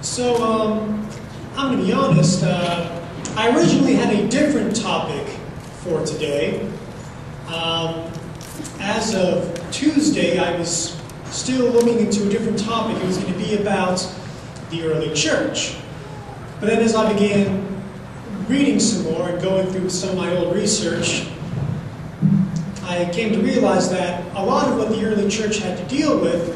I'm going to be honest, I originally had a different topic for today. As of Tuesday, I was still looking into a different topic. It was going to be about the early church. But then as I began reading some more and going through some of my old research, I came to realize that a lot of what the early church had to deal with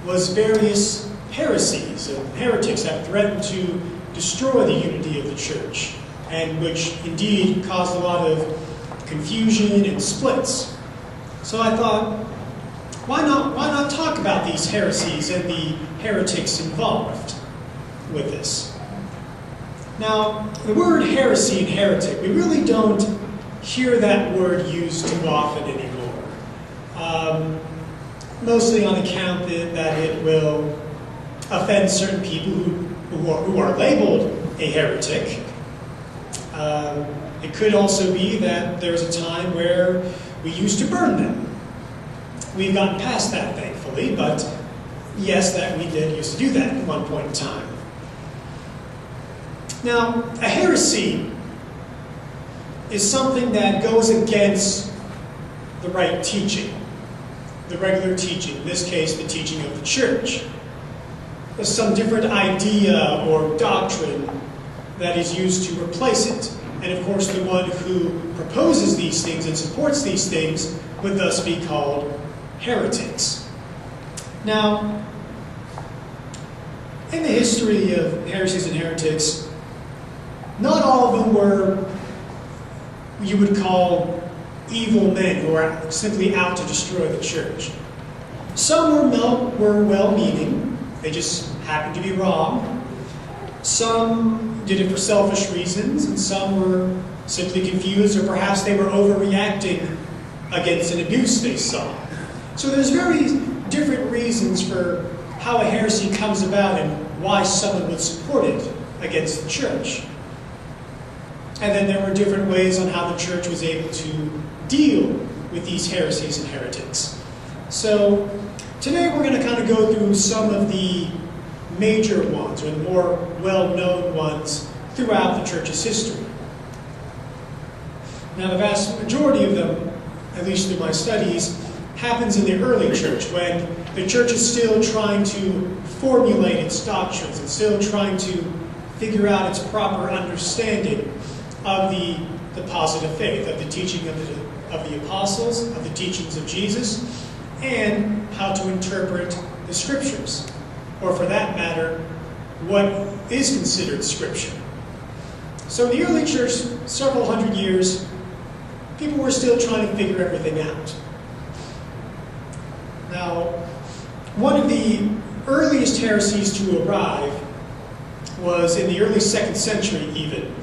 was various heresies and heretics that threatened to destroy the unity of the church, and which indeed caused a lot of confusion and splits. So I thought, why not talk about these heresies and the heretics involved with this? Now, the word heresy and heretic, we really don't hear that word used too often anymore. Mostly on account that it will offend certain people who are labeled a heretic. It could also be that there's a time where we used to burn them. We've gotten past that, thankfully, but yes, that we did used to do that at one point in time. Now, a heresy is something that goes against the right teaching, the regular teaching, in this case, the teaching of the church. There's some different idea or doctrine that is used to replace it. And of course, the one who proposes these things and supports these things would thus be called heretics. Now, in the history of heresies and heretics, not all of them were you would call evil men who are simply out to destroy the church. Some were well-meaning. They just happened to be wrong. Some did it for selfish reasons, and some were simply confused, or perhaps they were overreacting against an abuse they saw. So there's very different reasons for how a heresy comes about and why someone would support it against the church. And then there were different ways on how the church was able to deal with these heresies and heretics. So today we're going to kind of go through some of the major ones, or the more well-known ones throughout the church's history. Now, the vast majority of them, at least through my studies, happens in the early church, when the church is still trying to formulate its doctrines and still trying to figure out its proper understanding of the positive faith, of the teaching of the apostles, of the teachings of Jesus, and how to interpret the scriptures, or for that matter, what is considered scripture. So in the early church, several hundred years, people were still trying to figure everything out. Now, one of the earliest heresies to arrive was in the early 2nd century even.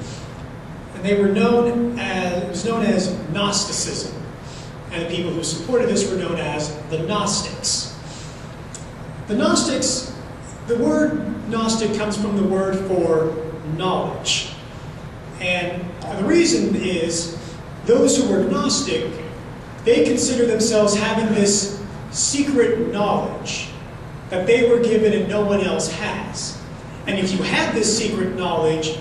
And they were known as Gnosticism. And the people who supported this were known as the Gnostics. The Gnostics, the word Gnostic comes from the word for knowledge. And the reason is, those who were Gnostic, they consider themselves having this secret knowledge that they were given and no one else has. And if you had this secret knowledge,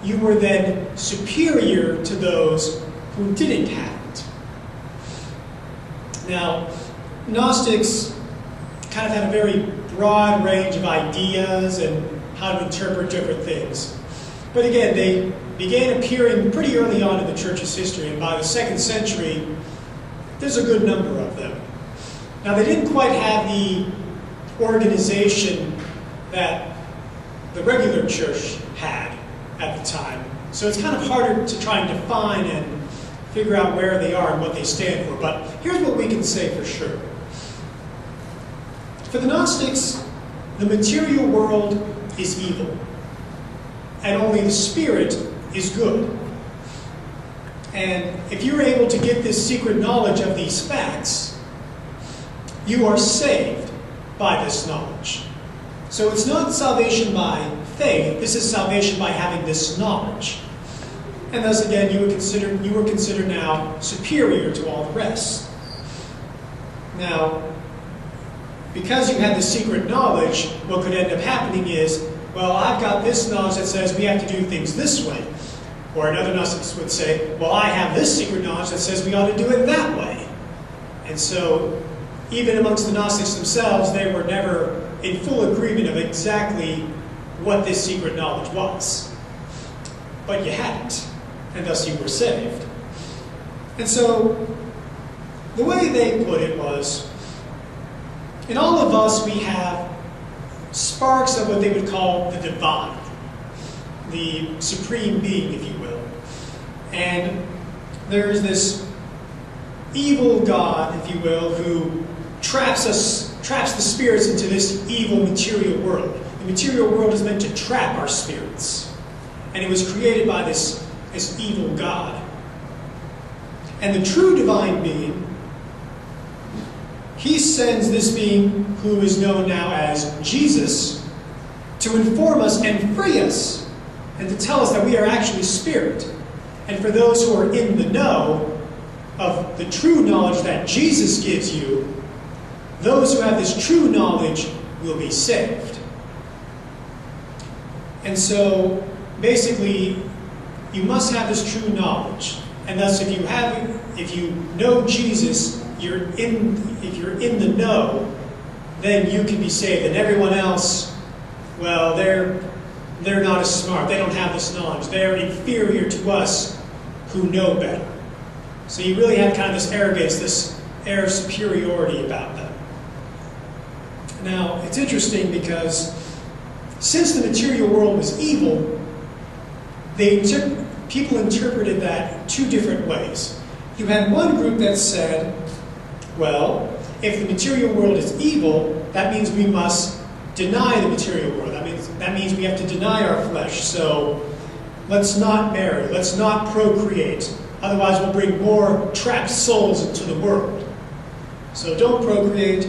you were then superior to those who didn't have it. Now, Gnostics kind of had a very broad range of ideas and how to interpret different things. But again, they began appearing pretty early on in the church's history, and by the 2nd century, there's a good number of them. Now, they didn't quite have the organization that the regular church had at the time. So it's kind of harder to try and define and figure out where they are and what they stand for. But here's what we can say for sure. For the Gnostics, the material world is evil, and only the spirit is good. And if you're able to get this secret knowledge of these facts, you are saved by this knowledge. So it's not salvation by faith, this is salvation by having this knowledge. And thus again, you were considered now superior to all the rest. Now, because you had the secret knowledge, what could end up happening is well, I've got this knowledge that says we have to do things this way. Or another Gnostic would say, well, I have this secret knowledge that says we ought to do it that way. And so, even amongst the Gnostics themselves, they were never in full agreement of exactly what this secret knowledge was. But you had it, and thus you were saved. And so, the way they put it was, in all of us we have sparks of what they would call the divine, the supreme being, if you will. And there's this evil God, if you will, who traps the spirits into this evil material world. The material world is meant to trap our spirits. And it was created by this evil God. And the true divine being, he sends this being who is known now as Jesus to inform us and free us and to tell us that we are actually spirit. And for those who are in the know of the true knowledge that Jesus gives you, those who have this true knowledge will be saved. And so, basically, you must have this true knowledge. And thus, if you know Jesus, if you're in the know, then you can be saved. And everyone else, well, they're not as smart. They don't have this knowledge. They're inferior to us who know better. So you really have kind of this arrogance, this air of superiority about them. Now, it's interesting because since the material world was evil, people interpreted that two different ways. You had one group that said, well, if the material world is evil, that means we must deny the material world. That means we have to deny our flesh. So let's not marry, let's not procreate. Otherwise we'll bring more trapped souls into the world. So don't procreate.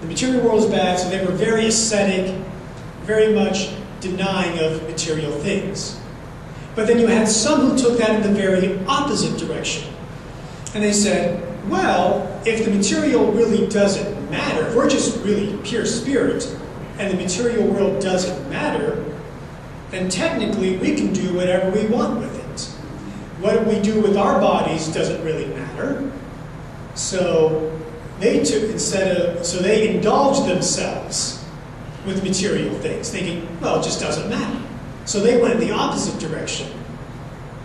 The material world is bad, so they were very ascetic, very much denying of material things. But then you had some who took that in the very opposite direction. And they said, well, if the material really doesn't matter, if we're just really pure spirit, and the material world doesn't matter, then technically we can do whatever we want with it. What we do with our bodies doesn't really matter. So they indulged themselves with material things, thinking, well, it just doesn't matter. So they went in the opposite direction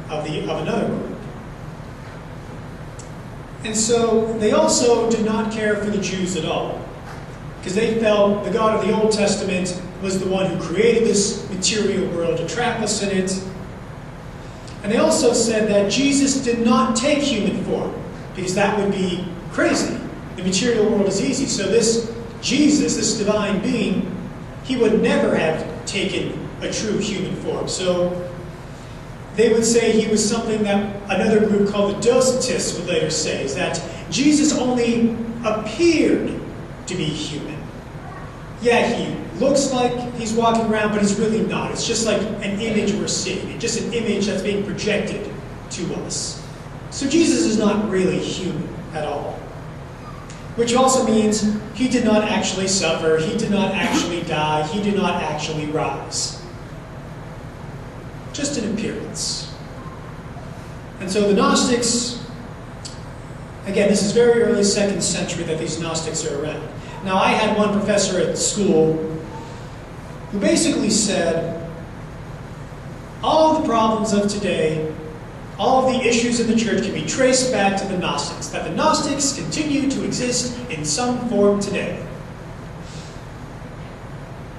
of another group. And so they also did not care for the Jews at all, because they felt the God of the Old Testament was the one who created this material world to trap us in it. And they also said that Jesus did not take human form, because that would be crazy. The material world is easy. So this Jesus, this divine being, he would never have taken a true human form. So they would say he was something that another group called the Docetists would later say, is that Jesus only appeared to be human. Yeah, he looks like he's walking around, but he's really not. It's just like an image we're seeing. It's just an image that's being projected to us. So Jesus is not really human at all. Which also means he did not actually suffer, he did not actually die, he did not actually rise. Just an appearance. And so the Gnostics, again, this is very early 2nd century that these Gnostics are around. Now, I had one professor at school who basically said, all the problems of today, all of the issues in the church can be traced back to the Gnostics, that the Gnostics continue to exist in some form today.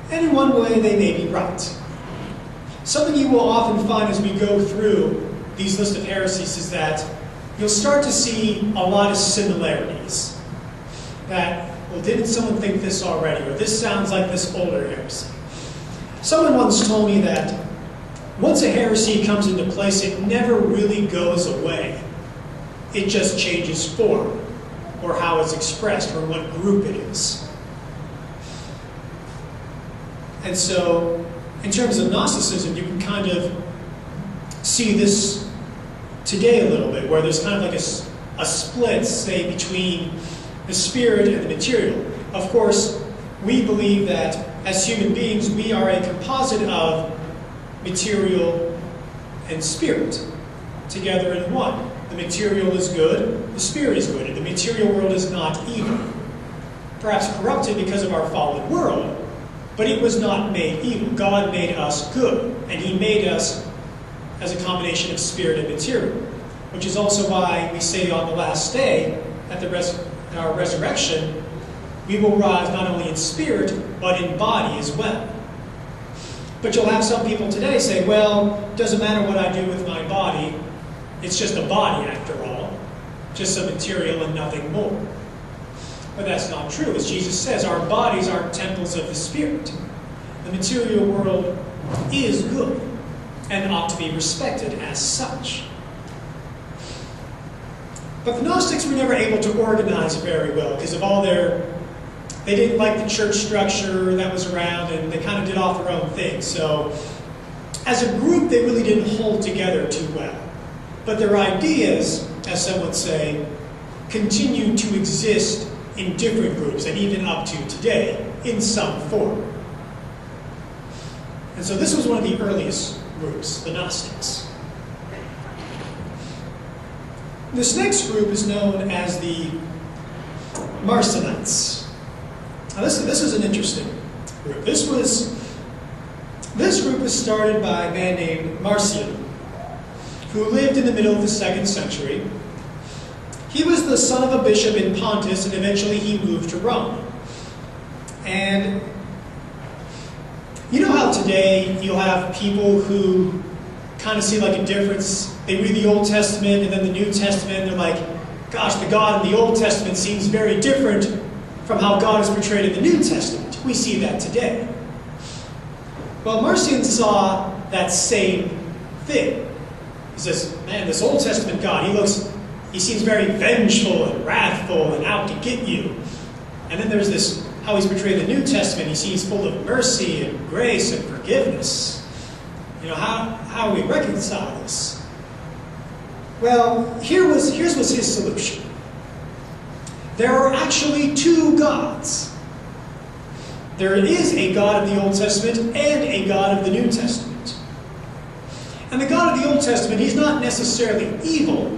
And in one way, they may be right. Something you will often find as we go through these list of heresies is that you'll start to see a lot of similarities. That, well, didn't someone think this already? Or this sounds like this older heresy. Someone once told me that once a heresy comes into place, it never really goes away. It just changes form, or how it's expressed, or what group it is. And so, in terms of Gnosticism, you can kind of see this today a little bit, where there's kind of like a split, say, between the spirit and the material. Of course, we believe that as human beings, we are a composite of material and spirit together in one. The material is good, the spirit is good, and the material world is not evil. Perhaps corrupted because of our fallen world, but it was not made evil. God made us good, and he made us as a combination of spirit and material, which is also why we say on the last day, at our resurrection, we will rise not only in spirit, but in body as well. But you'll have some people today say, well, it doesn't matter what I do with my body, it's just a body after all, just some material and nothing more. But that's not true. As Jesus says, our bodies are temples of the Spirit. The material world is good and ought to be respected as such. But the Gnostics were never able to organize very well because of all they didn't like the church structure that was around, and they kind of did off their own thing. So as a group, they really didn't hold together too well. But their ideas, as some would say, continue to exist in different groups, and even up to today, in some form. And so this was one of the earliest groups, the Gnostics. This next group is known as the Marcionites. Now this is an interesting group. This group was started by a man named Marcion, who lived in the middle of the 2nd century. He was the son of a bishop in Pontus, and eventually he moved to Rome. And you know how today you'll have people who kind of see like a difference. They read the Old Testament and then the New Testament, and they're like, gosh, the God in the Old Testament seems very different from how God is portrayed in the New Testament. We see that today. Well, Marcion saw that same thing. He says, man, this Old Testament God, he seems very vengeful and wrathful and out to get you. And then there's this, how he's portrayed in the New Testament. He seems full of mercy and grace and forgiveness. You know, how do we reconcile this? Well, here's his solution. There are actually two gods. There is a God of the Old Testament and a God of the New Testament. And the God of the Old Testament, he's not necessarily evil,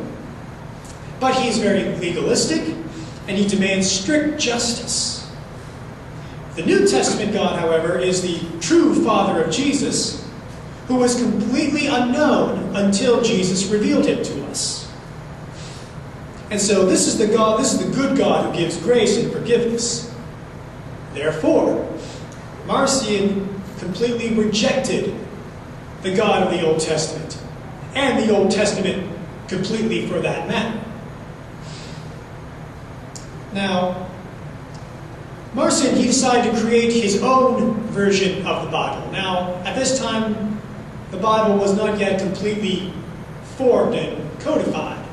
but he's very legalistic, and he demands strict justice. The New Testament God, however, is the true Father of Jesus, who was completely unknown until Jesus revealed him to us. And so this is the good God who gives grace and forgiveness. Therefore, Marcion completely rejected the God of the Old Testament, and the Old Testament completely for that matter. Now, Marcion, he decided to create his own version of the Bible. Now, at this time, the Bible was not yet completely formed and codified.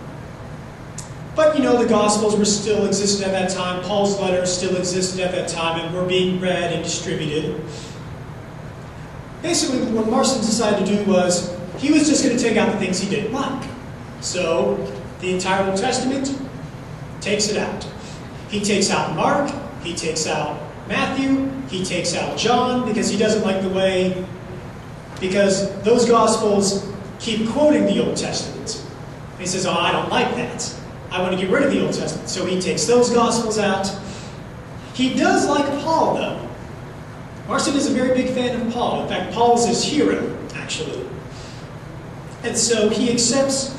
But, the Gospels were still existed at that time. Paul's letters still existed at that time and were being read and distributed. Basically, what Marcion decided to do was, he was just going to take out the things he didn't like. So, the entire Old Testament takes it out. He takes out Mark, he takes out Matthew, he takes out John, because he doesn't like the way, because those Gospels keep quoting the Old Testament. And he says, I don't like that. I want to get rid of the Old Testament. So he takes those Gospels out. He does like Paul, though. Marcion is a very big fan of Paul. In fact, Paul's his hero, actually. And so he accepts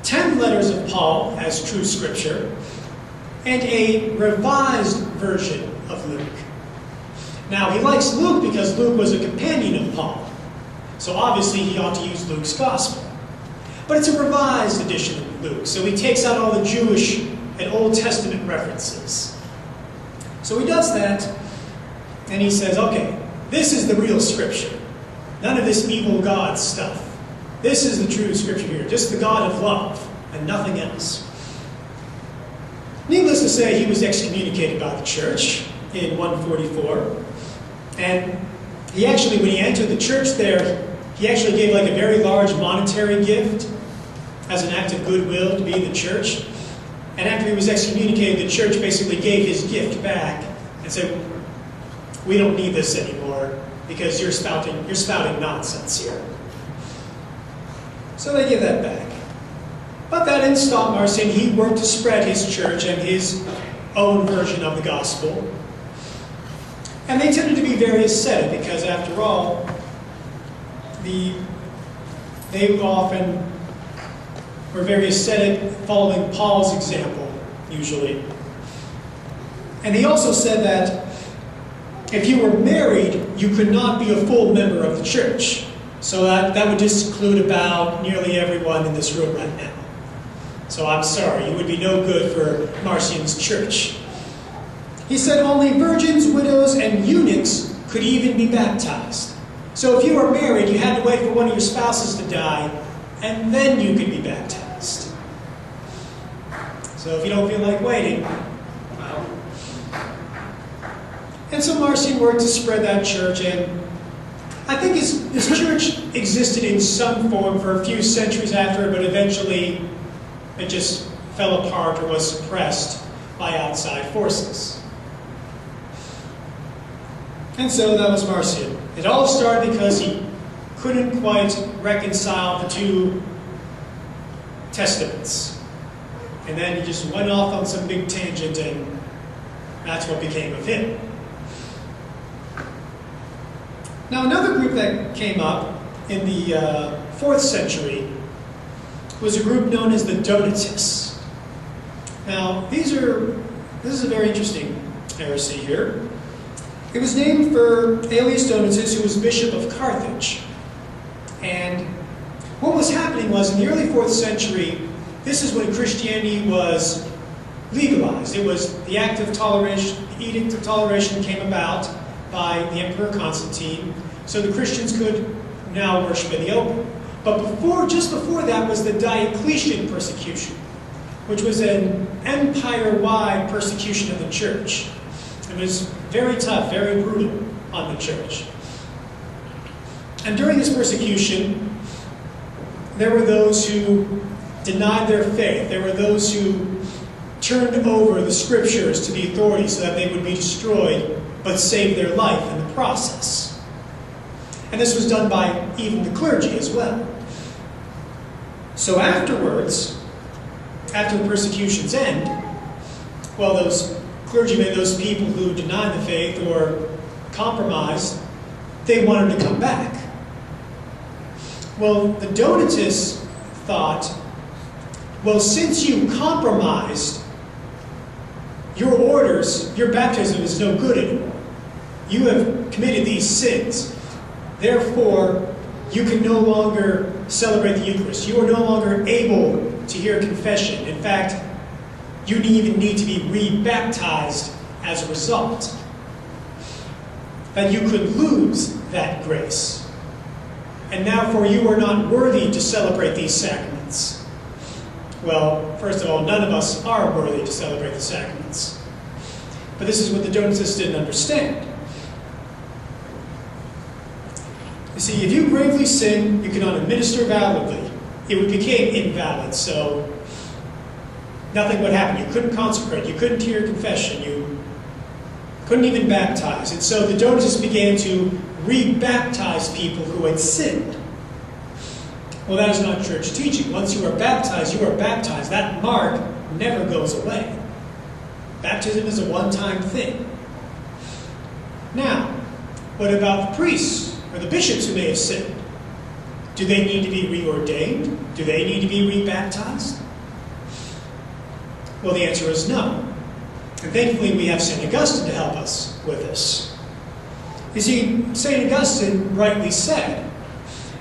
10 letters of Paul as true scripture, and a revised version of Luke. Now, he likes Luke because Luke was a companion of Paul. So obviously he ought to use Luke's gospel. But it's a revised edition of Luke, so he takes out all the Jewish and Old Testament references. So he does that, and he says, okay, this is the real scripture. None of this evil God stuff. This is the true scripture here, just the God of love, and nothing else. Needless to say, he was excommunicated by the church in 144. And he actually, when he entered the church there, he actually gave like a very large monetary gift as an act of goodwill to be in the church. And after he was excommunicated, the church basically gave his gift back and said, we don't need this anymore. because you're spouting nonsense here. So they give that back. But that didn't stop Marcion. He worked to spread his church and his own version of the gospel. And they tended to be very ascetic because, after all, they often were very ascetic, following Paul's example, usually. And he also said that if you were married, you could not be a full member of the church. So that would disclude about nearly everyone in this room right now. So I'm sorry, you would be no good for Marcion's church. He said only virgins, widows, and eunuchs could even be baptized. So if you were married, you had to wait for one of your spouses to die, and then you could be baptized. So if you don't feel like waiting, well. And so Marcion worked to spread that church, and I think his church existed in some form for a few centuries after, but eventually it just fell apart or was suppressed by outside forces. And so that was Marcion. It all started because he couldn't quite reconcile the two testaments. And then he just went off on some big tangent, and that's what became of him. Now, another group that came up in the 4th century was a group known as the Donatists. Now, this is a very interesting heresy here. It was named for Aelius Donatus, who was Bishop of Carthage. And what was happening was, in the early 4th century, this is when Christianity was legalized. It was the Act of Toleration, the Edict of Toleration came about by the Emperor Constantine, so the Christians could now worship in the open. But just before that was the Diocletian persecution, which was an empire-wide persecution of the church. It was very tough, very brutal on the church. And during this persecution, there were those who denied their faith. There were those who turned over the scriptures to the authorities so that they would be destroyed, but save their life in the process. And this was done by even the clergy as well. So afterwards, after the persecution's end, well, those clergymen, those people who denied the faith or compromised, they wanted to come back. Well, the Donatists thought, well, since you compromised, your orders, your baptism is no good anymore. You have committed these sins. Therefore, you can no longer celebrate the Eucharist. You are no longer able to hear confession. In fact, you even need to be re-baptized as a result. That you could lose that grace. And now, for you are not worthy to celebrate these sacraments. Well, first of all, none of us are worthy to celebrate the sacraments. But this is what the Donatists didn't understand. You see, if you gravely sin, you cannot administer validly. It would become invalid, so nothing would happen. You couldn't consecrate, you couldn't hear confession, you couldn't even baptize. And so the Donatists began to re-baptize people who had sinned. Well, that is not church teaching. Once you are baptized, you are baptized. That mark never goes away. Baptism is a one-time thing. Now, what about the priests or the bishops who may have sinned? Do they need to be reordained? Do they need to be re-baptized? Well, the answer is no. And thankfully, we have St. Augustine to help us with this. You see, St. Augustine rightly said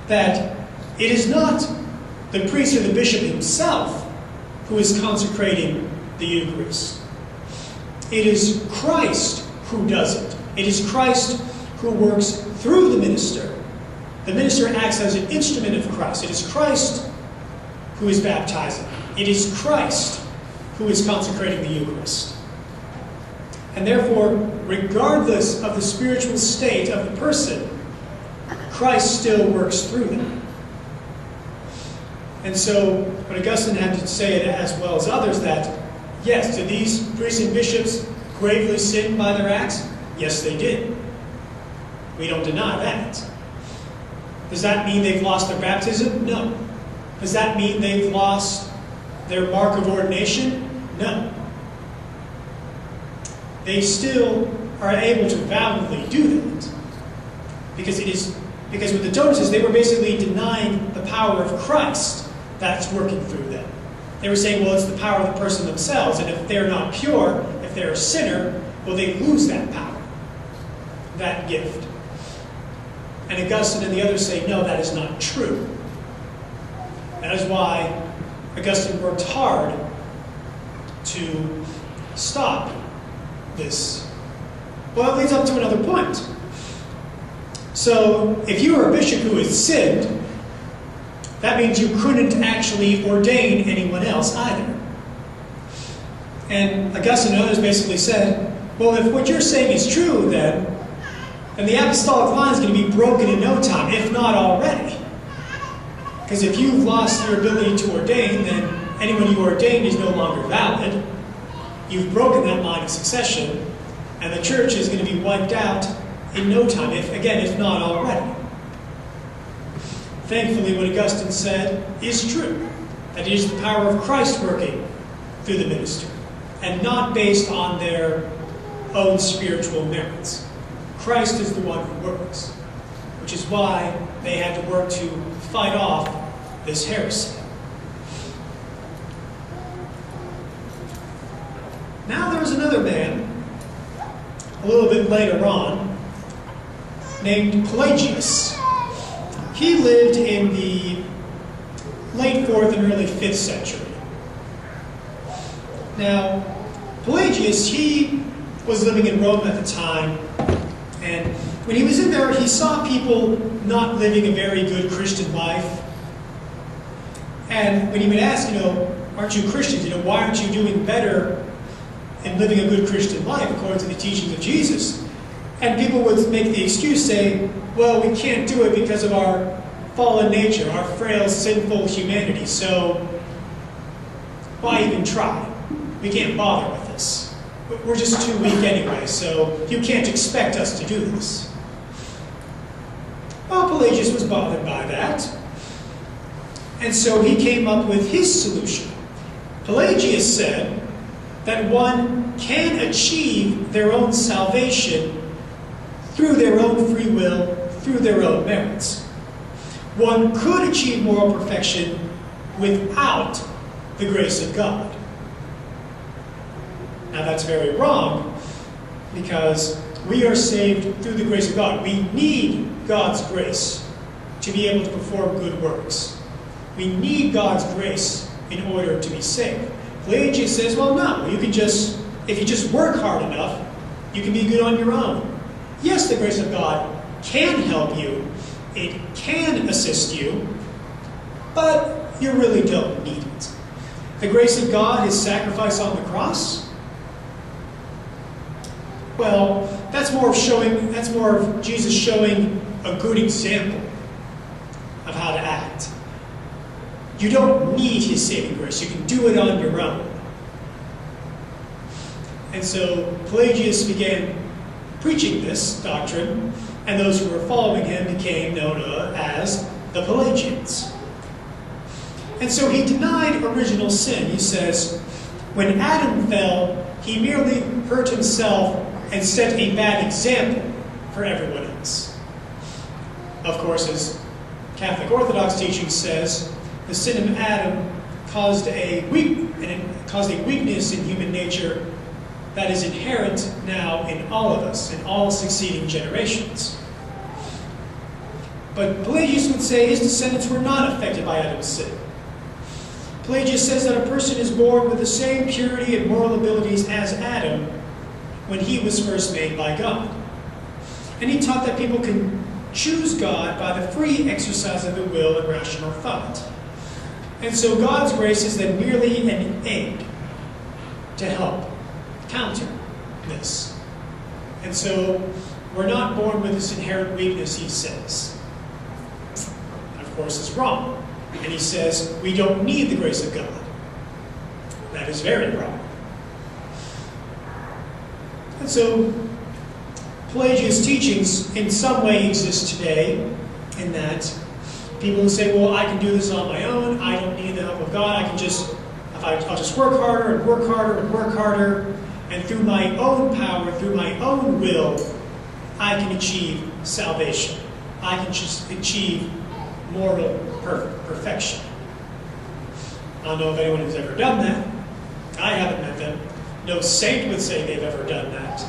that it is not the priest or the bishop himself who is consecrating the Eucharist. It is Christ who does it. It is Christ who works through the minister. The minister acts as an instrument of Christ. It is Christ who is baptizing. It is Christ who is consecrating the Eucharist. And therefore, regardless of the spiritual state of the person, Christ still works through them. And so, what Augustine had to say, as well as others, that yes, did these priests and bishops gravely sin by their acts? Yes, they did. We don't deny that. Does that mean they've lost their baptism? No. Does that mean they've lost their mark of ordination? No. They still are able to validly do that. Because with the Donatists, they were basically denying the power of Christ that's working through them. They were saying, well, it's the power of the person themselves, and if they're not pure, if they're a sinner, well, they lose that power, that gift. And Augustine and the others say, no, that is not true. That is why Augustine worked hard to stop this. Well, it leads up to another point. So, if you are a bishop who has sinned, that means you couldn't actually ordain anyone else either. And Augustine and others basically said, well, if what you're saying is true, then the apostolic line is going to be broken in no time, if not already. Because if you've lost your ability to ordain, then anyone you ordained is no longer valid. You've broken that line of succession, and the church is going to be wiped out in no time, if not already. Thankfully, what Augustine said is true. That it is the power of Christ working through the minister, and not based on their own spiritual merits. Christ is the one who works, which is why they had to work to fight off this heresy. Now there was another man, a little bit later on, named Pelagius. He lived in the late 4th and early 5th century. Now, Pelagius, he was living in Rome at the time, and when he was in there, he saw people not living a very good Christian life. And when he would ask, aren't you Christians? Why aren't you doing better in living a good Christian life according to the teachings of Jesus? And people would make the excuse, say, well, we can't do it because of our fallen nature, our frail, sinful humanity, so why even try? We can't bother with this. We're just too weak anyway, so you can't expect us to do this. Well, Pelagius was bothered by that, and so he came up with his solution. Pelagius said that one can achieve their own salvation through their own free will, through their own merits. One could achieve moral perfection without the grace of God. Now that's very wrong, because we are saved through the grace of God. We need God's grace to be able to perform good works. We need God's grace in order to be saved. Pelagius says, well, no, if you just work hard enough, you can be good on your own. Yes, the grace of God can help you, it can assist you, but you really don't need it. The grace of God, his sacrifice on the cross, well, that's more of Jesus showing a good example of how to act. You don't need his saving grace. You can do it on your own. And so Pelagius began preaching this doctrine, and those who were following him became known as the Pelagians. And so he denied original sin. He says, when Adam fell, he merely hurt himself and set a bad example for everyone else. Of course, as Catholic Orthodox teaching says, the sin of Adam caused a weakness in human nature that is inherent now in all of us, in all succeeding generations. But Pelagius would say his descendants were not affected by Adam's sin. Pelagius says that a person is born with the same purity and moral abilities as Adam when he was first made by God. And he taught that people can choose God by the free exercise of the will and rational thought. And so God's grace is then merely an aid to help counter this. And so we're not born with this inherent weakness, he says. That, of course, is wrong. And he says we don't need the grace of God. That is very wrong. And so Pelagius' teachings in some way exist today, in that people will say, well, I can do this on my own, I don't need the help of God, I'll just work harder and work harder and work harder, and through my own power, through my own will, I can achieve salvation. I can just achieve moral perfection. I don't know if anyone has ever done that. I haven't met them. No saint would say they've ever done that.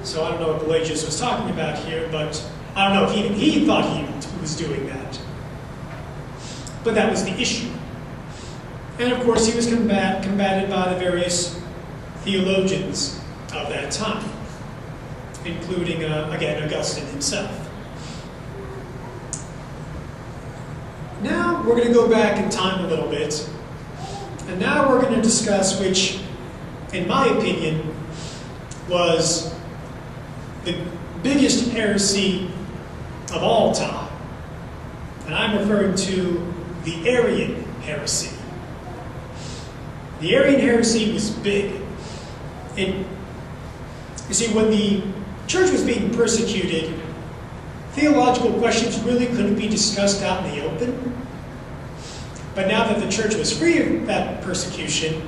So I don't know what Pelagius was talking about here, but I don't know if even he thought he was doing that. But that was the issue. And of course he was combated by the various theologians of that time, including, again, Augustine himself. Now we're going to go back in time a little bit, and now we're going to discuss which, in my opinion, was the biggest heresy of all time. And I'm referring to the Arian heresy. The Arian heresy was big. You see, when the church was being persecuted, theological questions really couldn't be discussed out in the open. But now that the church was free of that persecution,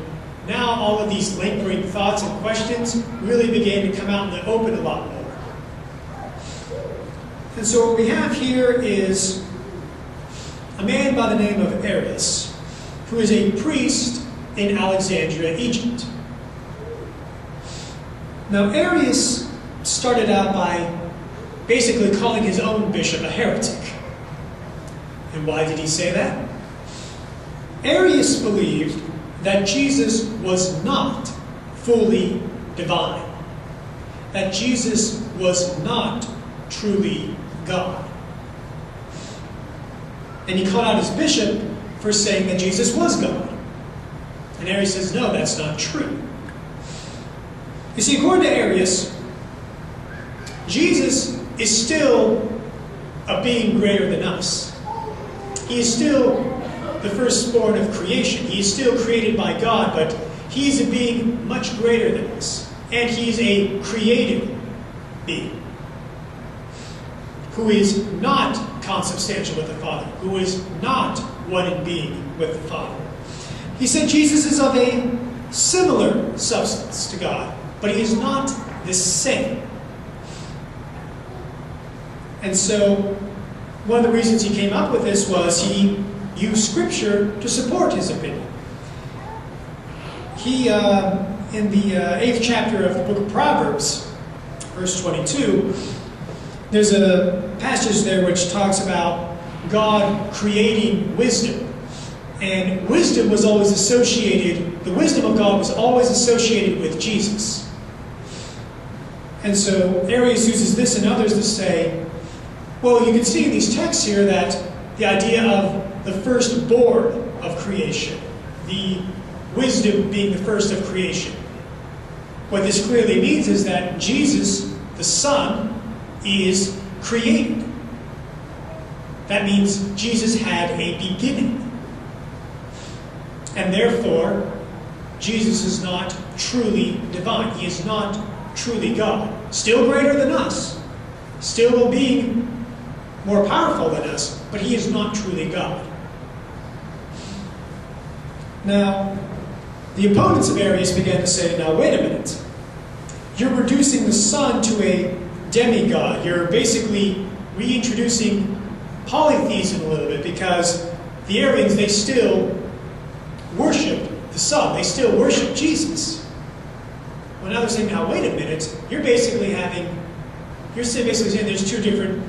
now all of these lingering thoughts and questions really began to come out in the open a lot more. And so what we have here is a man by the name of Arius, who is a priest in Alexandria, Egypt. Now Arius started out by basically calling his own bishop a heretic. And why did he say that? Arius believed that Jesus was not fully divine, that Jesus was not truly God. And he called out his bishop for saying that Jesus was God. And Arius says, no, that's not true. You see, according to Arius, Jesus is still a being greater than us. He is still the firstborn of creation. He is still created by God, but he is a being much greater than us. And he is a created being who is not consubstantial with the Father, who is not one in being with the Father. He said Jesus is of a similar substance to God, but he is not the same. And so, one of the reasons he came up with this was he used Scripture to support his opinion. He, in the 8th chapter of the book of Proverbs, verse 22, there's a passage there which talks about God creating wisdom. And wisdom was always associated, the wisdom of God was always associated with Jesus. And so Arius uses this and others to say, well, you can see in these texts here that the idea of the firstborn of creation, the wisdom being the first of creation. What this clearly means is that Jesus, the Son, is created. That means Jesus had a beginning. And therefore, Jesus is not truly divine. He is not truly God. Still greater than us. Still a being more powerful than us, but he is not truly God. Now, the opponents of Arius began to say, now wait a minute. You're reducing the Son to a demigod. You're basically reintroducing polytheism a little bit, because the Arians, they still worship the Son. They still worship Jesus. Well, now they're saying, now wait a minute. You're basically saying there's two different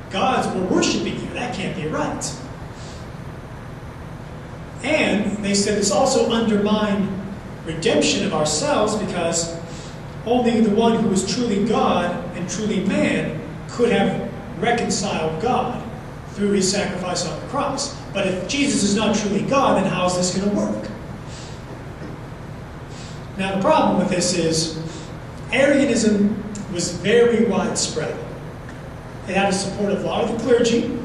gods we're worshiping here. That can't be right. And they said this also undermined redemption of ourselves, because only the one who is truly God and truly man could have reconciled God through his sacrifice on the cross. But if Jesus is not truly God, then how is this going to work? Now the problem with this is Arianism was very widespread. It had the support of a lot of the clergy.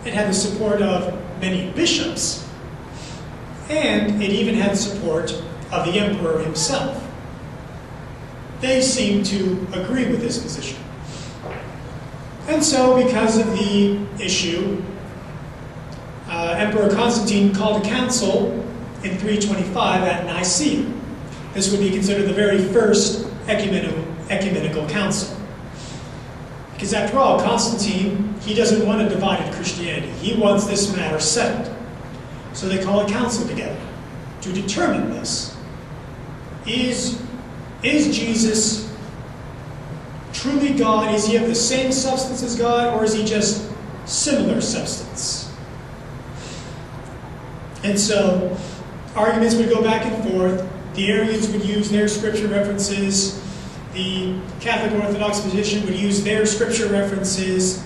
It had the support of many bishops. And it even had the support of the emperor himself. they seem to agree with this position. And so, because of the issue, Emperor Constantine called a council in 325 at Nicaea. This would be considered the very first ecumenical council. Because after all, Constantine, he doesn't want a divided Christianity. He wants this matter settled. So they call a council together to determine this. Is Jesus truly God? Is he of the same substance as God, or is he just similar substance? And so arguments would go back and forth. The Arians would use their scripture references. The Catholic Orthodox position would use their scripture references.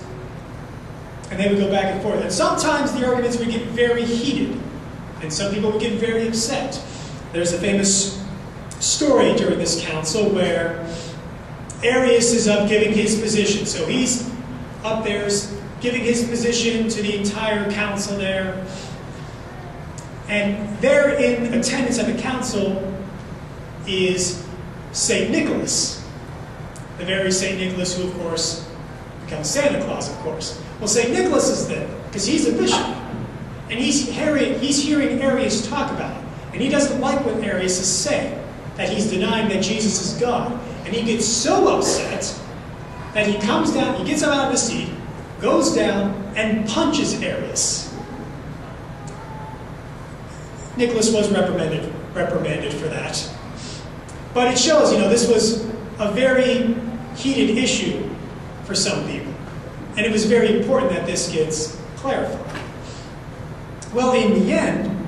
And they would go back and forth. And sometimes the arguments would get very heated. And some people would get very upset. There's a famous story during this council where Arius is up giving his position. So he's up there giving his position to the entire council there. And there in attendance at the council is St. Nicholas. The very St. Nicholas who, of course, becomes Santa Claus, of course. Well, St. Nicholas is there because he's a bishop. And he's hearing Arius talk about it. And he doesn't like what Arius is saying, that he's denying that Jesus is God. And he gets so upset that he comes down, he gets up out of his seat, goes down, and punches Arius. Nicholas was reprimanded for that. But it shows, this was a very heated issue for some people. And it was very important that this gets clarified. Well, in the end,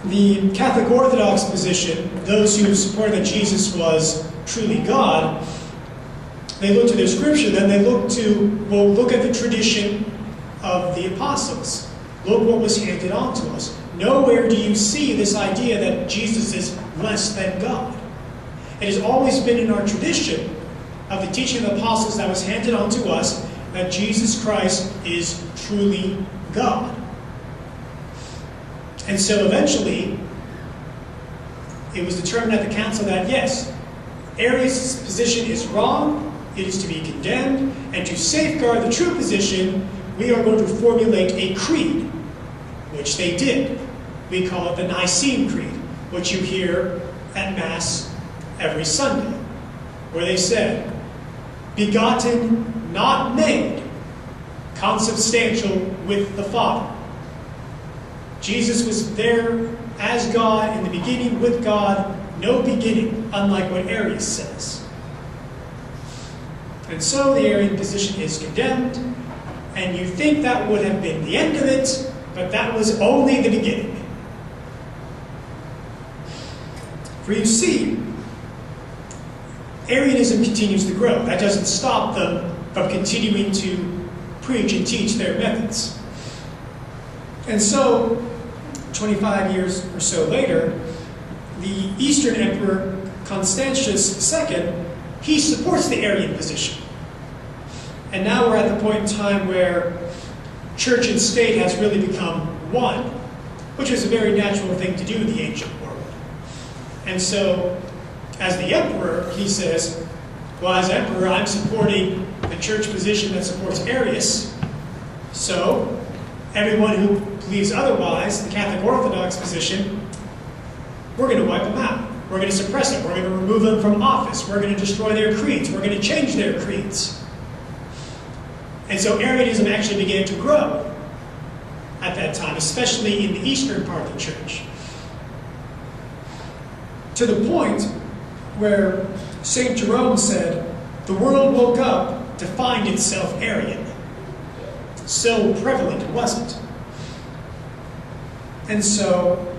the Catholic Orthodox position, those who supported that Jesus was truly God, they look to their scripture, then they look at the tradition of the apostles. Look what was handed on to us. Nowhere do you see this idea that Jesus is less than God. It has always been in our tradition of the teaching of the apostles that was handed on to us that Jesus Christ is truly God. And so eventually, it was determined at the council that yes, Arius' position is wrong, it is to be condemned, and to safeguard the true position, we are going to formulate a creed, which they did. We call it the Nicene Creed, which you hear at Mass every Sunday, where they said, begotten, not made, consubstantial with the Father. Jesus was there as God in the beginning with God, no beginning, unlike what Arius says. And so the Arian position is condemned, and you think that would have been the end of it, but that was only the beginning. For you see, Arianism continues to grow. That doesn't stop them from continuing to preach and teach their methods. And so, 25 years or so later, the Eastern Emperor Constantius II, he supports the Arian position. And now we're at the point in time where church and state has really become one, which is a very natural thing to do in the ancient world. And so, as the emperor, he says, well, as emperor, I'm supporting the church position that supports Arius. So, everyone who believes otherwise, the Catholic Orthodox position, we're going to wipe them out. We're going to suppress them. We're going to remove them from office. We're going to destroy their creeds. We're going to change their creeds. And so Arianism actually began to grow at that time, especially in the eastern part of the church. To the point where St. Jerome said, the world woke up to find itself Arian. So prevalent was it. And so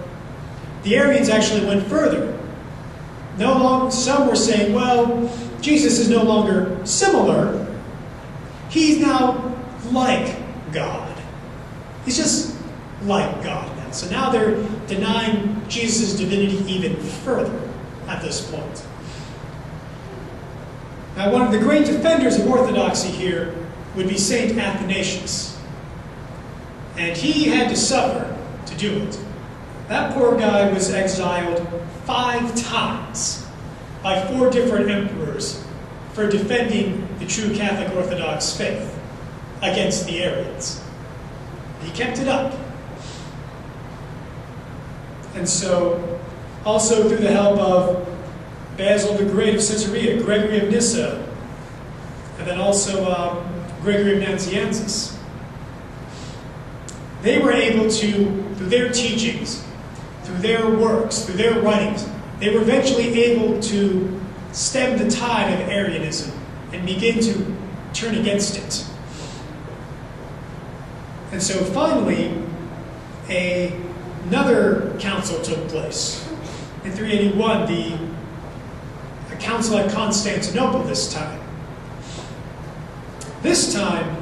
the Arians actually went further. Some were saying, well, Jesus is no longer similar. He's now like God. He's just like God now. So now they're denying Jesus' divinity even further at this point. Now, one of the great defenders of orthodoxy here would be St. Athanasius. And he had to suffer to do it. That poor guy was exiled 5 times by 4 different emperors for defending the true Catholic Orthodox faith against the Arians. He kept it up. And so, also through the help of Basil the Great of Caesarea, Gregory of Nyssa, and then also Gregory of Nazianzus, they were able to, through their teachings, through their works, through their writings, they were eventually able to stem the tide of Arianism and begin to turn against it. And so finally, another council took place. In 381, a council at Constantinople this time. This time,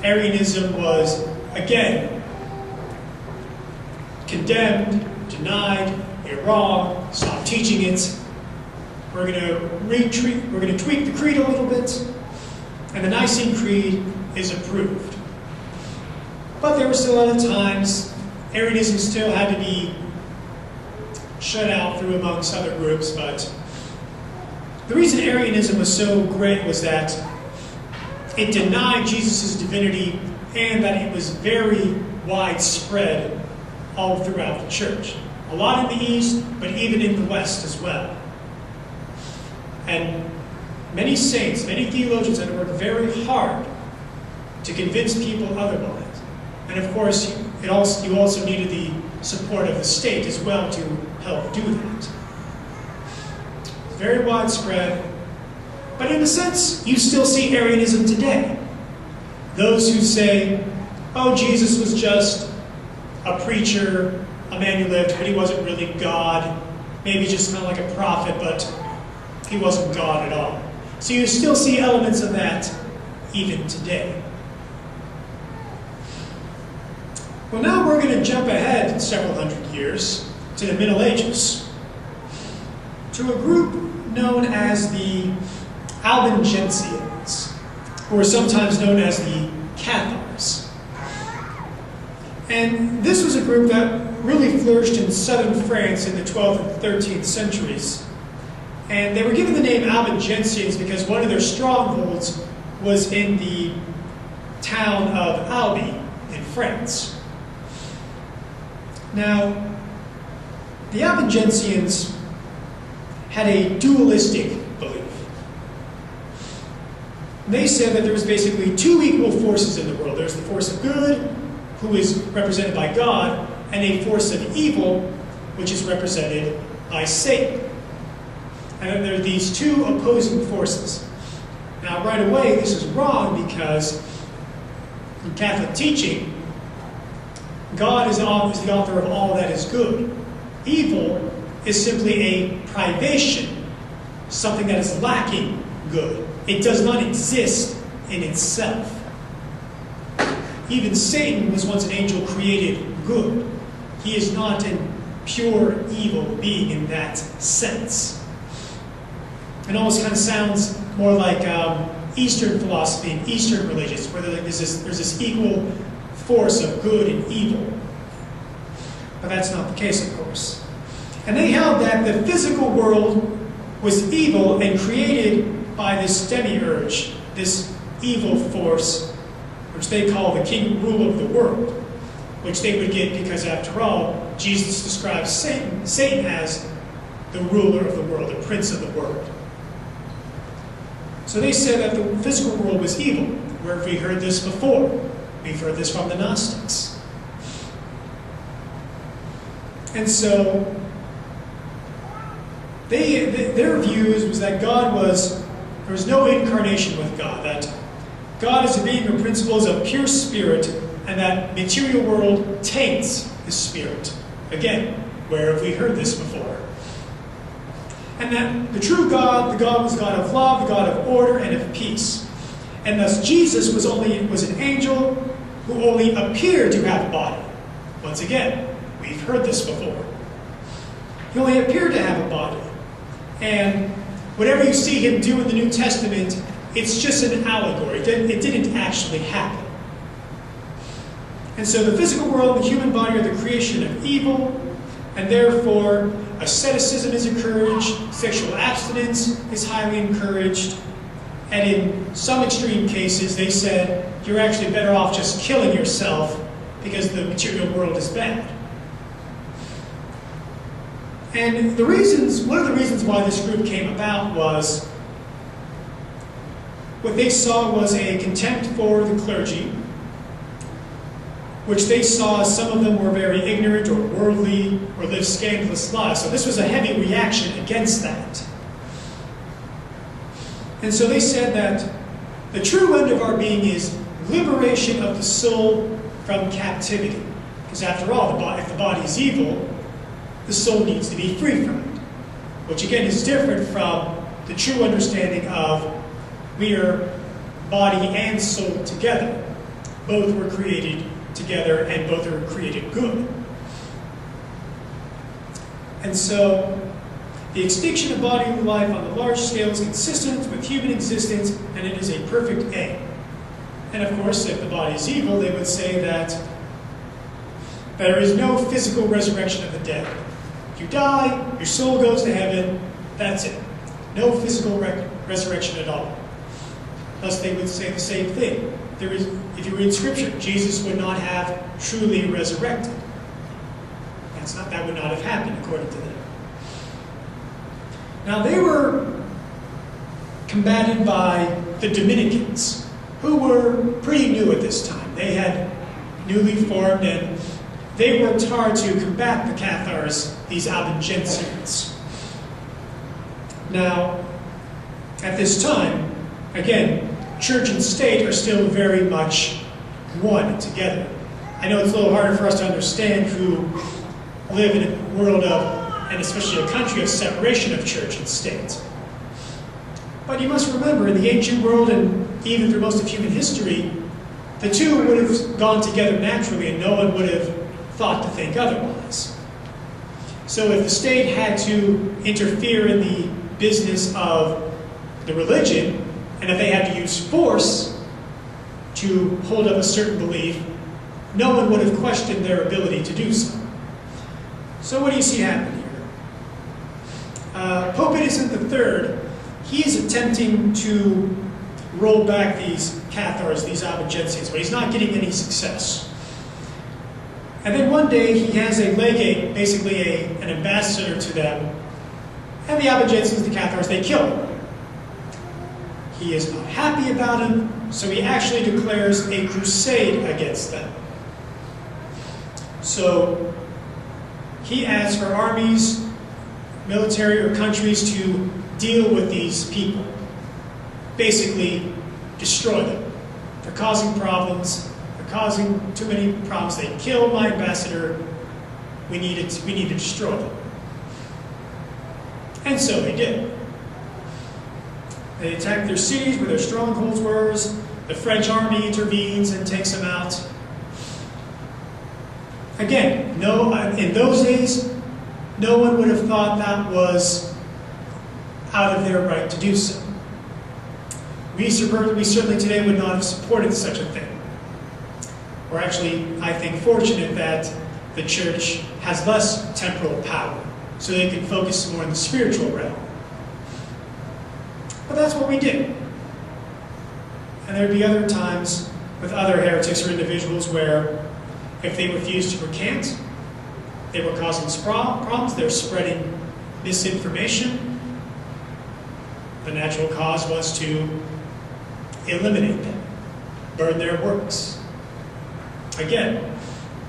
Arianism was, again, condemned, denied, you're wrong, stop teaching it. We're going to tweak the creed a little bit, and the Nicene Creed is approved. But there were still other times Arianism still had to be shut out through amongst other groups, but the reason Arianism was so great was that it denied Jesus' divinity and that it was very widespread all throughout the church. A lot in the East, but even in the West as well. And many saints, many theologians had worked very hard to convince people otherwise. And of course, you also needed the support of the state as well to help do that. Very widespread, but in a sense, you still see Arianism today. Those who say, oh, Jesus was just a preacher, a man who lived, but he wasn't really God, maybe just kind of like a prophet, but he wasn't God at all. So you still see elements of that even today. Well, now we're going to jump ahead several hundred years to the Middle Ages, to a group known as the Albigensians, who are sometimes known as the Cathars. And this was a group that really flourished in southern France in the 12th and 13th centuries. And they were given the name Albigensians because one of their strongholds was in the town of Albi in France. Now, the Albigensians had a dualistic belief. They said that there was basically 2 equal forces in the world. There's the force of good, who is represented by God, and a force of evil, which is represented by Satan. And then there are these 2 opposing forces. Now, right away, this is wrong because in Catholic teaching, God is the author of all that is good. Evil is simply a privation, something that is lacking good. It does not exist in itself. Even Satan was once an angel created good. He is not a pure evil being in that sense. It almost kind of sounds more like Eastern philosophy and Eastern religions, where there's this equal force of good and evil. But that's not the case, of course. And they held that the physical world was evil and created by this demiurge, this evil force, which they call the king ruler of the world, which they would get because, after all, Jesus describes Satan as the ruler of the world, the prince of the world. So they said that the physical world was evil. Where have we heard this before? We've heard this from the Gnostics. And so their views was that there was no incarnation with God, that God is a being or principle, is a pure spirit, and that material world taints the spirit. Again, where have we heard this before? And that the true God, the God was God of love, the God of order and of peace. And thus Jesus was an angel who only appeared to have a body. Once again, we've heard this before. He only appeared to have a body. And whatever you see him do in the New Testament, it's just an allegory. It didn't actually happen. And so the physical world and the human body are the creation of evil, And therefore, asceticism is encouraged, sexual abstinence is highly encouraged, and in some extreme cases, they said, you're actually better off just killing yourself because the material world is bad. And one of the reasons why this group came about was what they saw was a contempt for the clergy, which they saw some of them were very ignorant or worldly or lived scandalous lives. So this was a heavy reaction against that. And so they said that the true end of our being is liberation of the soul from captivity. Because after all, if the body is evil, the soul needs to be free from it. Which again is different from the true understanding of we are body and soul together. Both were created together and both are created good. And so the extinction of bodily life on the large scale is consistent with human existence, and it is a perfect aim. And of course, if the body is evil, they would say that there is no physical resurrection of the dead. You die, your soul goes to heaven, that's it. No physical resurrection at all. Thus they would say the same thing. If you read Scripture, Jesus would not have truly resurrected. That would not have happened according to them. Now they were combated by the Dominicans, who were pretty new at this time. They had newly formed, and they worked hard to combat the Cathars, these Albigensians. Now, at this time, again, church and state are still very much one together. I know it's a little harder for us to understand who live in a world of, and especially a country of separation of church and state. But you must remember, in the ancient world and even through most of human history, the two would have gone together naturally and no one would have thought to think otherwise. So if the state had to interfere in the business of the religion, and if they had to use force to hold up a certain belief, no one would have questioned their ability to do so. So what do you see happen here? Pope Innocent III, he is attempting to roll back these Cathars, these Albigensians, but he's not getting any success. And then one day he has a legate, basically an ambassador to them, and the Albigensians, the Cathars, they kill him. He is not happy about him, so he actually declares a crusade against them. So he asks for armies, military, or countries to deal with these people. Basically, destroy them. They're causing problems. They're causing too many problems. They killed my ambassador. We need to destroy them. And so they did. They attacked their cities where their strongholds were. The French army intervenes and takes them out. Again, in those days, no one would have thought that was out of their right to do so. We certainly today would not have supported such a thing. We're actually, I think, fortunate that the church has less temporal power, so they can focus more on the spiritual realm. But that's what we did. And there would be other times with other heretics or individuals where if they refused to recant, they were causing problems, they were spreading misinformation. The natural cause was to eliminate them, burn their works. Again,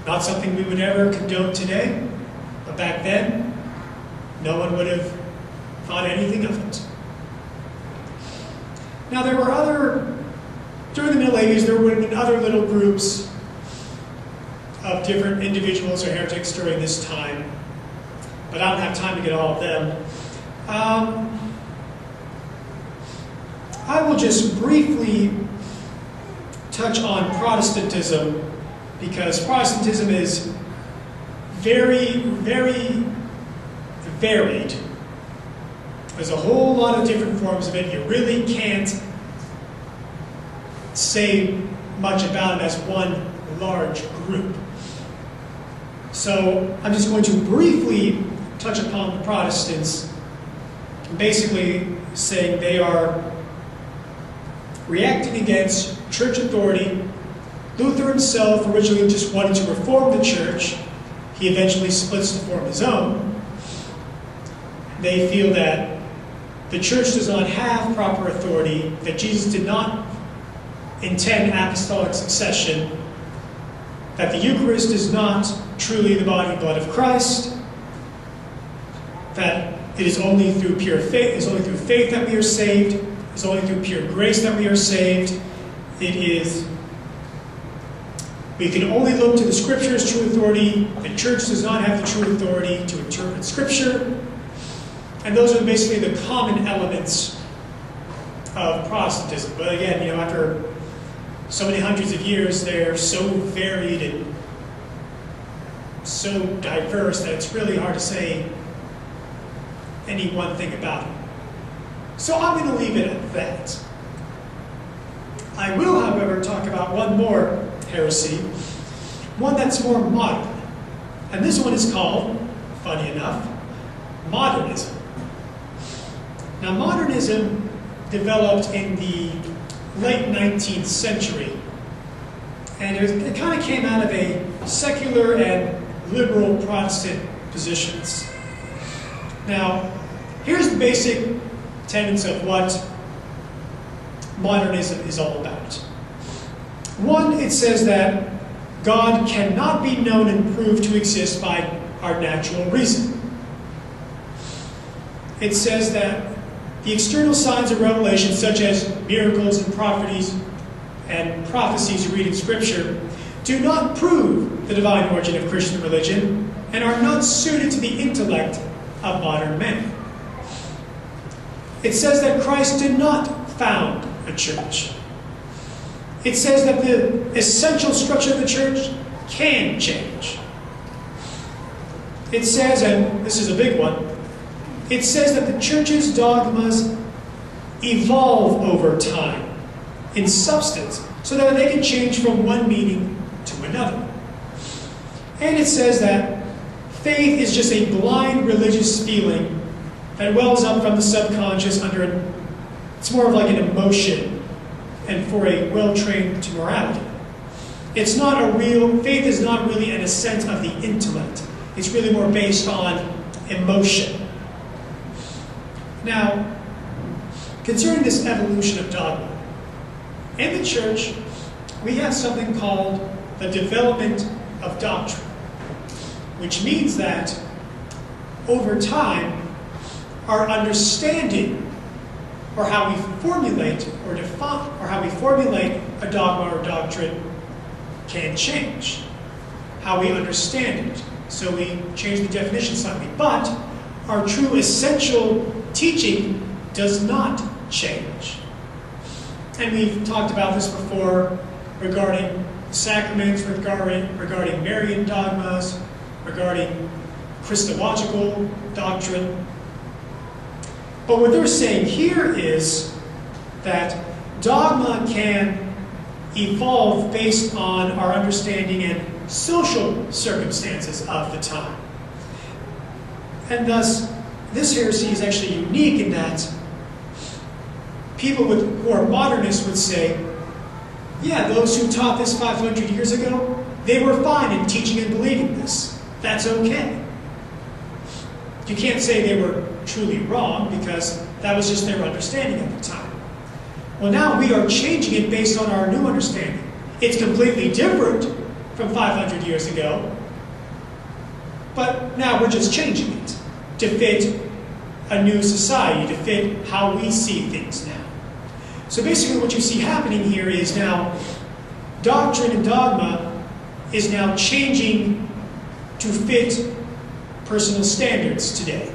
not something we would ever condone today, but back then, no one would have thought anything of it. Now during the Middle Ages, there would have been other little groups of different individuals or heretics during this time, but I don't have time to get all of them. I will just briefly touch on Protestantism, because Protestantism is very, very varied. There's a whole lot of different forms of it. You really can't say much about it as one large group. So I'm just going to briefly touch upon the Protestants, basically saying they are reacting against church authority. Luther himself originally just wanted to reform the church. He eventually splits to form his own. They feel that the church does not have proper authority, that Jesus did not intend apostolic succession, that the Eucharist is not truly the body and blood of Christ, that it is only through pure faith, it is only through faith that we are saved, it is only through pure grace that we are saved. We can only look to the Scripture as true authority. The church does not have the true authority to interpret Scripture. And those are basically the common elements of Protestantism. But again, after so many hundreds of years, they're so varied and so diverse that it's really hard to say any one thing about it. So I'm going to leave it at that. I will, however, talk about one more heresy, one that's more modern. And this one is called, funny enough, modernism. Now, modernism developed in the late 19th century, and it kind of came out of a secular and liberal Protestant positions. Now, here's the basic tenets of what modernism is all about. One, it says that God cannot be known and proved to exist by our natural reason. It says that the external signs of revelation, such as miracles and prophecies you read in Scripture, do not prove the divine origin of Christian religion and are not suited to the intellect of modern men. It says that Christ did not found a church. It says that the essential structure of the church can change. It says, and this is a big one, it says that the church's dogmas evolve over time in substance so that they can change from one meaning to another. And it says that faith is just a blind religious feeling that wells up from the subconscious it's more of like an emotion and for a well-trained morality. Faith is not really an ascent of the intellect. It's really more based on emotion. Now, concerning this evolution of dogma, in the church, we have something called the development of doctrine, which means that over time, our understanding or how we formulate or define or how we formulate a dogma or doctrine can change. How we understand it. So we change the definition slightly. But our true essential teaching does not change. And we've talked about this before regarding sacraments, regarding Marian dogmas, regarding Christological doctrine. But what they're saying here is that dogma can evolve based on our understanding and social circumstances of the time. And thus, this heresy is actually unique in that people who are modernists would say, yeah, those who taught this 500 years ago, they were fine in teaching and believing this. That's okay. You can't say they were truly wrong because that was just their understanding at the time. Well, now we are changing it based on our new understanding. It's completely different from 500 years ago, but now we're just changing it to fit a new society, to fit how we see things now. So basically what you see happening here is now doctrine and dogma is now changing to fit personal standards today.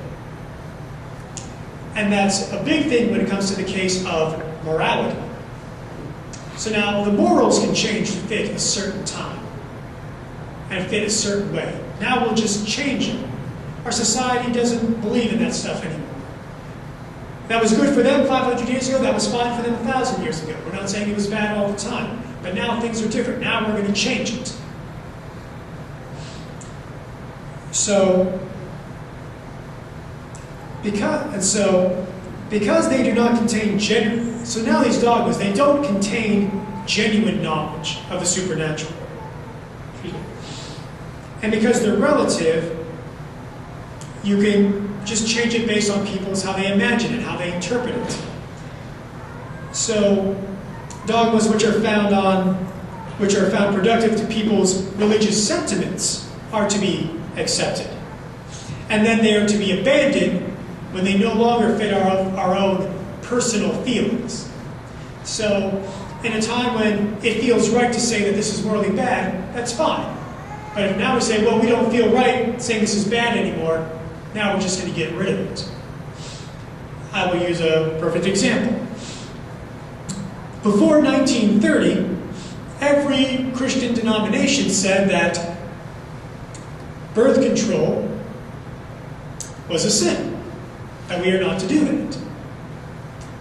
And that's a big thing when it comes to the case of morality. So now the morals can change to fit a certain time and fit a certain way. Now we'll just change it. Our society doesn't believe in that stuff anymore. That was good for them 500 years ago, that was fine for them 1,000 years ago. We're not saying it was bad all the time, but now things are different. Now we're going to change it. So, because they do not contain so now these dogmas, they don't contain genuine knowledge of the supernatural. And because they're relative, you can just change it based on how they imagine it, how they interpret it. So, dogmas which are found productive to people's religious sentiments are to be accepted. And then they are to be abandoned when they no longer fit our own personal feelings. So, in a time when it feels right to say that this is morally bad, that's fine. But if now we say, well, we don't feel right saying this is bad anymore, now we're just going to get rid of it. I will use a perfect example. Before 1930, every Christian denomination said that birth control was a sin, that we are not to do it.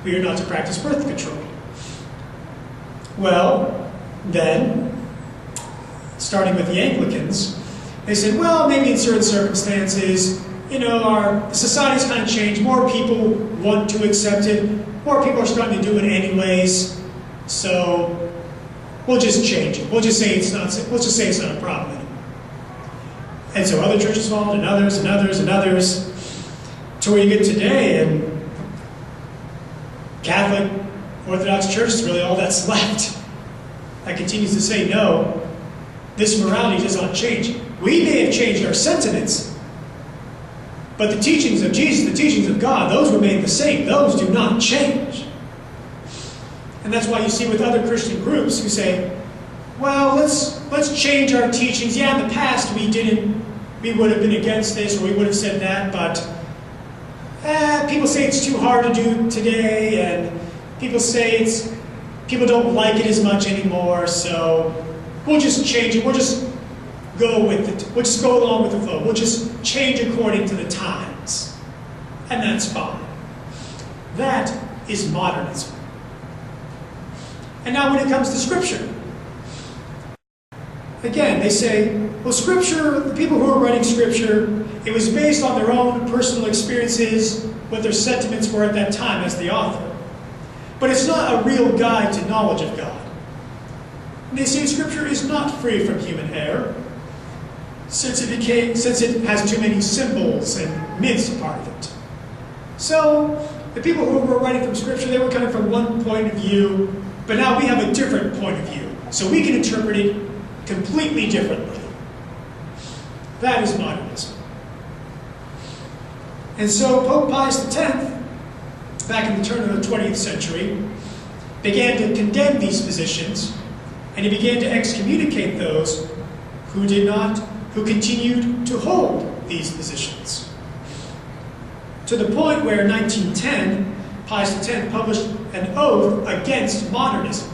We are not to practice birth control. Well, then, starting with the Anglicans, they said, well, maybe in certain circumstances, our society's kind of changed. More people want to accept it. More people are starting to do it anyways. So we'll just change it. We'll just say it's not a problem anymore. And so other churches followed, and others, and others, and others, to where you get today, and Catholic, Orthodox Church is really all that's left that continues to say, no, this morality does not change. We may have changed our sentiments, but the teachings of Jesus, the teachings of God, those remain the same. Those do not change. And that's why you see with other Christian groups who say, well, let's change our teachings. Yeah, in the past we would have been against this, or we would have said that, but people say it's too hard to do today, and people say people don't like it as much anymore, so we'll just change it. We'll just go with it. We'll just go along with the flow. We'll just change according to the times. And that's fine. That is modernism. And now when it comes to Scripture, again, they say, well, Scripture, the people who are writing Scripture, it was based on their own personal experiences, what their sentiments were at that time as the author. But it's not a real guide to knowledge of God. And they say Scripture is not free from human error, since it has too many symbols and myths a part of it. So, the people who were writing from Scripture, they were coming from one point of view, but now we have a different point of view. So we can interpret it completely differently. That is modernism. And so Pope Pius X, back in the turn of the 20th century, began to condemn these positions, and he began to excommunicate those who continued to hold these positions. To the point where in 1910, Pius X published an oath against modernism,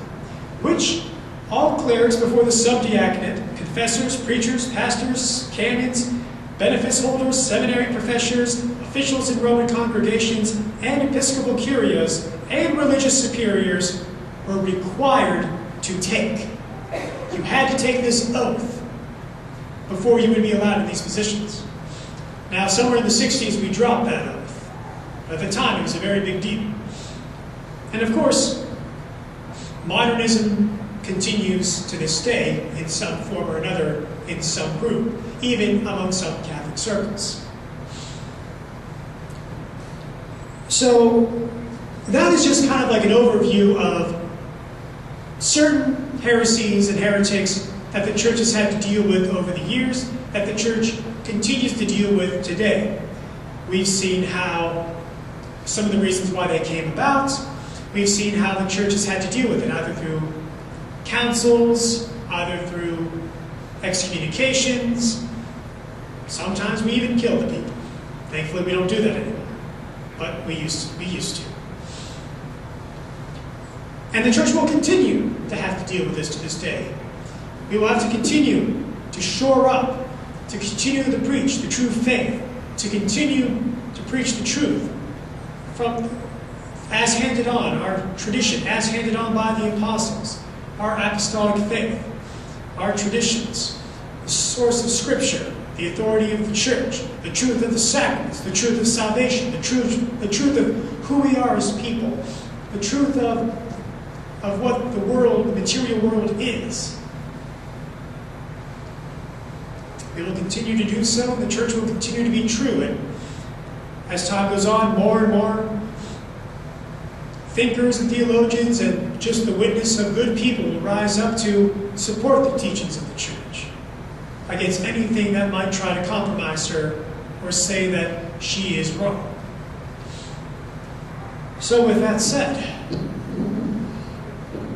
which all clerics before the subdiaconate, confessors, preachers, pastors, canons, benefice holders, seminary professors, officials in Roman congregations, and episcopal curios, and religious superiors were required to take. You had to take this oath before you would be allowed in these positions. Now, somewhere in the 60s, we dropped that oath. At the time, it was a very big deal. And of course, modernism continues to this day in some form or another in some group, even among some Catholic circles. So that is just kind of like an overview of certain heresies and heretics that the church has had to deal with over the years, that the church continues to deal with today. We've seen how some of the reasons why they came about. We've seen how the church has had to deal with it, either through councils, either through excommunications. Sometimes we even kill the people. Thankfully, we don't do that anymore, but we used to. And the church will continue to have to deal with this to this day. We will have to continue to shore up, to continue to preach the true faith, to continue to preach the truth from as handed on, our tradition, as handed on by the apostles, our apostolic faith, our traditions, the source of Scripture, the authority of the church, the truth of the sacraments, the truth of salvation, the truth of who we are as people, the truth of what the world, the material world is. We will continue to do so, and the church will continue to be true. And as time goes on, more and more thinkers and theologians and just the witness of good people will rise up to support the teachings of the church against anything that might try to compromise her or say that she is wrong. So with that said,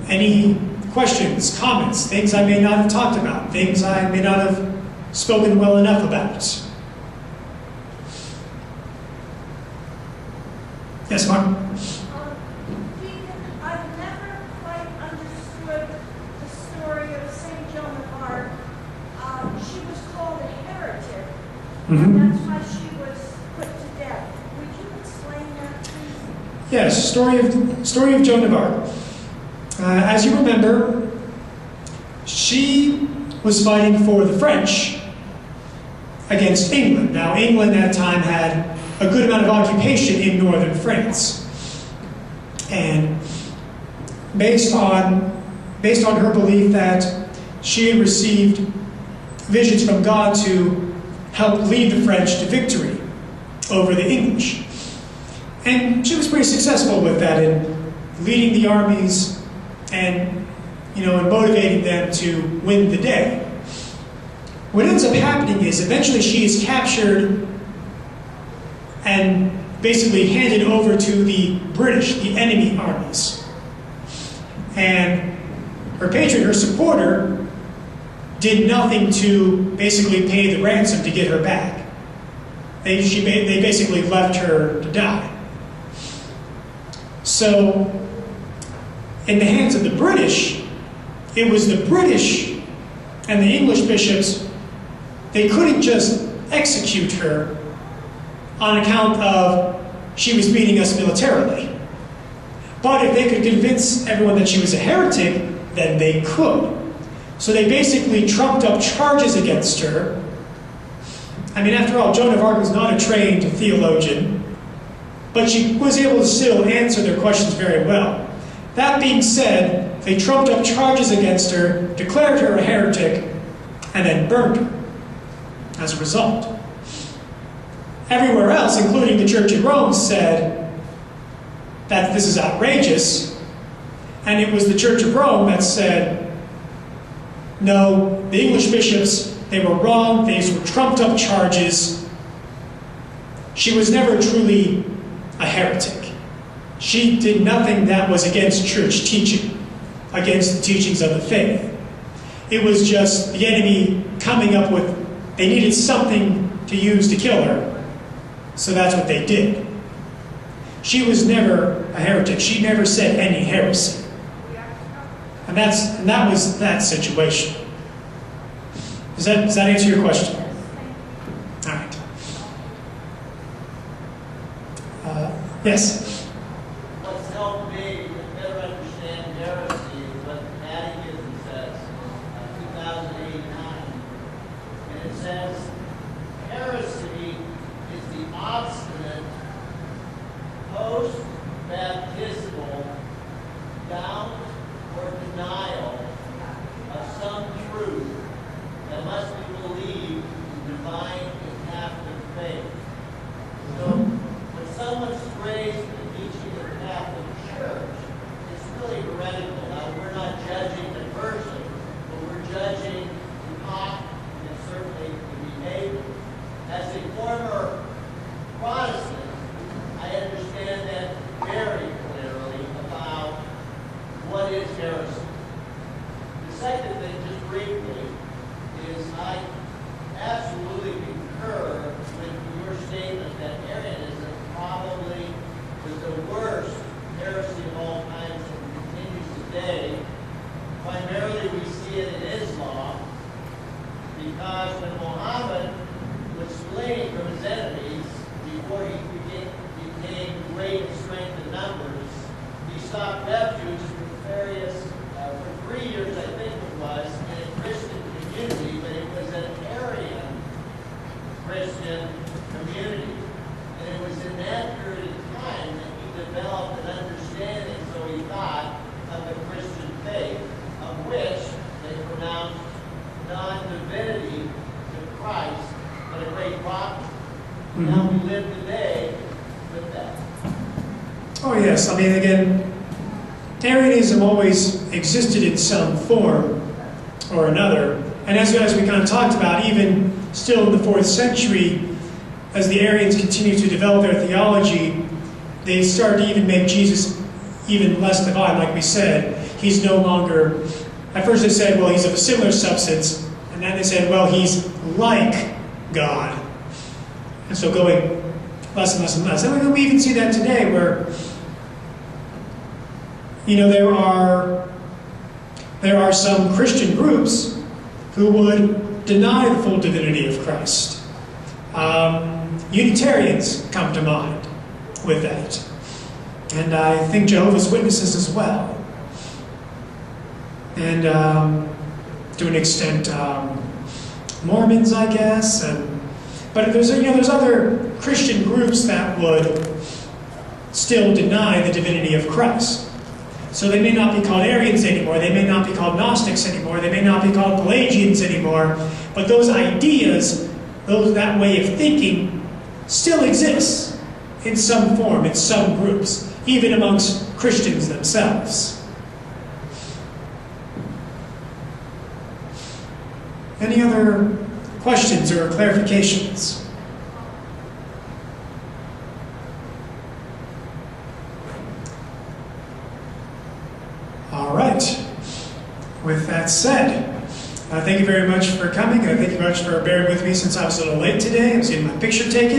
any questions, comments, things I may not have talked about, things I may not have spoken well enough about? Yes, Mark? Deacon, I've never quite understood the story of St. Joan of Arc. She was called a heretic, and that's why she was put to death. Would you explain that, please? Yes, story of Joan of Arc. As you remember, she was fighting for the French against England. Now, England at the time had a good amount of occupation in northern France. And based on her belief that she had received visions from God to help lead the French to victory over the English. And she was pretty successful with that in leading the armies and motivating them to win the day. What ends up happening is eventually she is captured and basically handed over to the British, the enemy armies. And her patron, her supporter, did nothing to basically pay the ransom to get her back. They basically left her to die. So, in the hands of the British, it was the British and the English bishops. They couldn't just execute her on account of she was beating us militarily. But if they could convince everyone that she was a heretic, then they could. So they basically trumped up charges against her. I mean, after all, Joan of Arc was not a trained theologian, but she was able to still answer their questions very well. That being said, they trumped up charges against her, declared her a heretic, and then burned her as a result. Everywhere else, including the Church in Rome, said that this is outrageous, and it was the Church of Rome that said, no, the English bishops, they were wrong, these were trumped up charges. She was never truly a heretic. She did nothing that was against church teaching, against the teachings of the faith. It was just the enemy coming up with, they needed something to use to kill her, so that's what they did. She was never a heretic. She never said any heresy. And that was that situation. Does that answer your question? All right. Yes? What's helped me to better understand heresy is what the Catechism says, 2089. And it says, heresy is the obstinate, post-baptismal doubt or denial of some truth that must be believed in divine and Catholic faith. So, when someone strays from the teaching of the Catholic Church, it's really heretical. Now, we're not judging the person, but we're judging the talk and certainly the behavior. As a former Protestant, I understand that very clearly about what is heresy. The second thing, just briefly, is I absolutely concur with your statement that Arianism probably was the worst heresy of all times and continues today. Primarily we see it in Islam, because when Muhammad was fleeing from his enemies before he became great in strength and numbers, he sought refuge for 3 years, I think it was, in a Christian community, but it was an Arian Now we live today with that. Oh yes, I mean again, Arianism always existed in some form or another. And as we kind of talked about, even still in the 4th century, as the Arians continued to develop their theology, they started to even make Jesus even less divine, like we said. He's no longer, at first they said, well, he's of a similar substance, and then they said, well, he's like God. And so going less and less and less. And we even see that today where, there are some Christian groups who would deny the full divinity of Christ. Unitarians come to mind with that. And I think Jehovah's Witnesses as well. And to an extent, Mormons, I guess. But there's other Christian groups that would still deny the divinity of Christ. So they may not be called Arians anymore, they may not be called Gnostics anymore, they may not be called Pelagians anymore, but those ideas, that way of thinking, still exists in some form, in some groups, even amongst Christians themselves. Any other questions or clarifications? All right. With that said, thank you very much for coming, and thank you very much for bearing with me since I was a little late today. I was getting my picture taken.